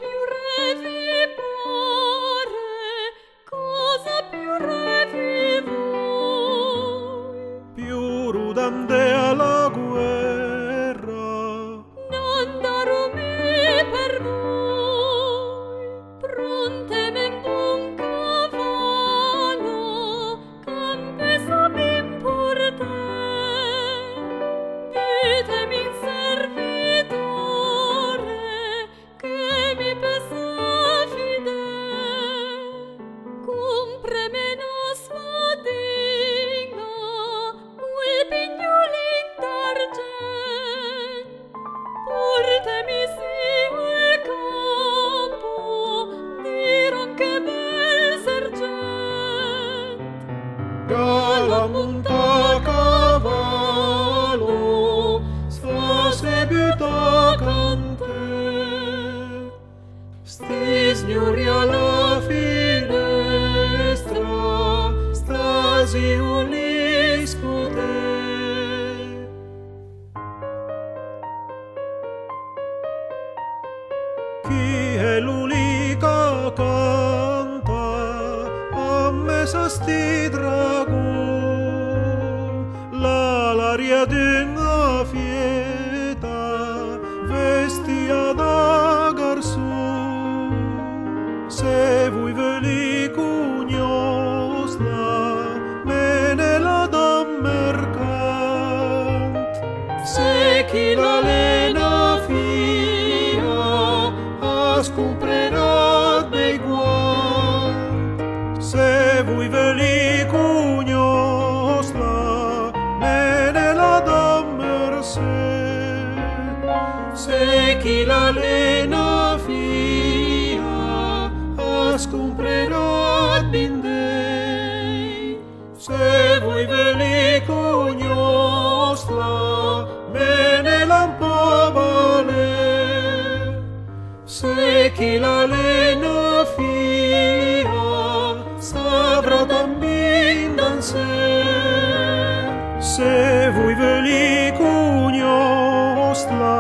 più revi pare, cosa più revi voi? Più rudande alla guerra, non darò me per voi, pronte men buon cavallo, campe sabim pur te. Ditemi in servitore, che mi pesa fide, compre mena sfadinga, ul pignolin d'argent, portemi sì al campo, diran che bel sergent. gala monta cavallo, sfase buta cante. Sti signori alla finestra, stasi uniscote. Chi è l'unica canta a mesa sti dragon, l'aria d'una fieta vestia da garçon. Se voi veli cugnosla, mene la dam mercant. Se chi la lena fia, scomprerat bei guant. Se voi veli cugnosla, mene la dam merced. Se chi la lena fia, scomprerat bindei. Se voi veli cugnosla, mene l'ampavale. Se chi la lena fia, saprà tambien danser. Se voi veli cugnosla,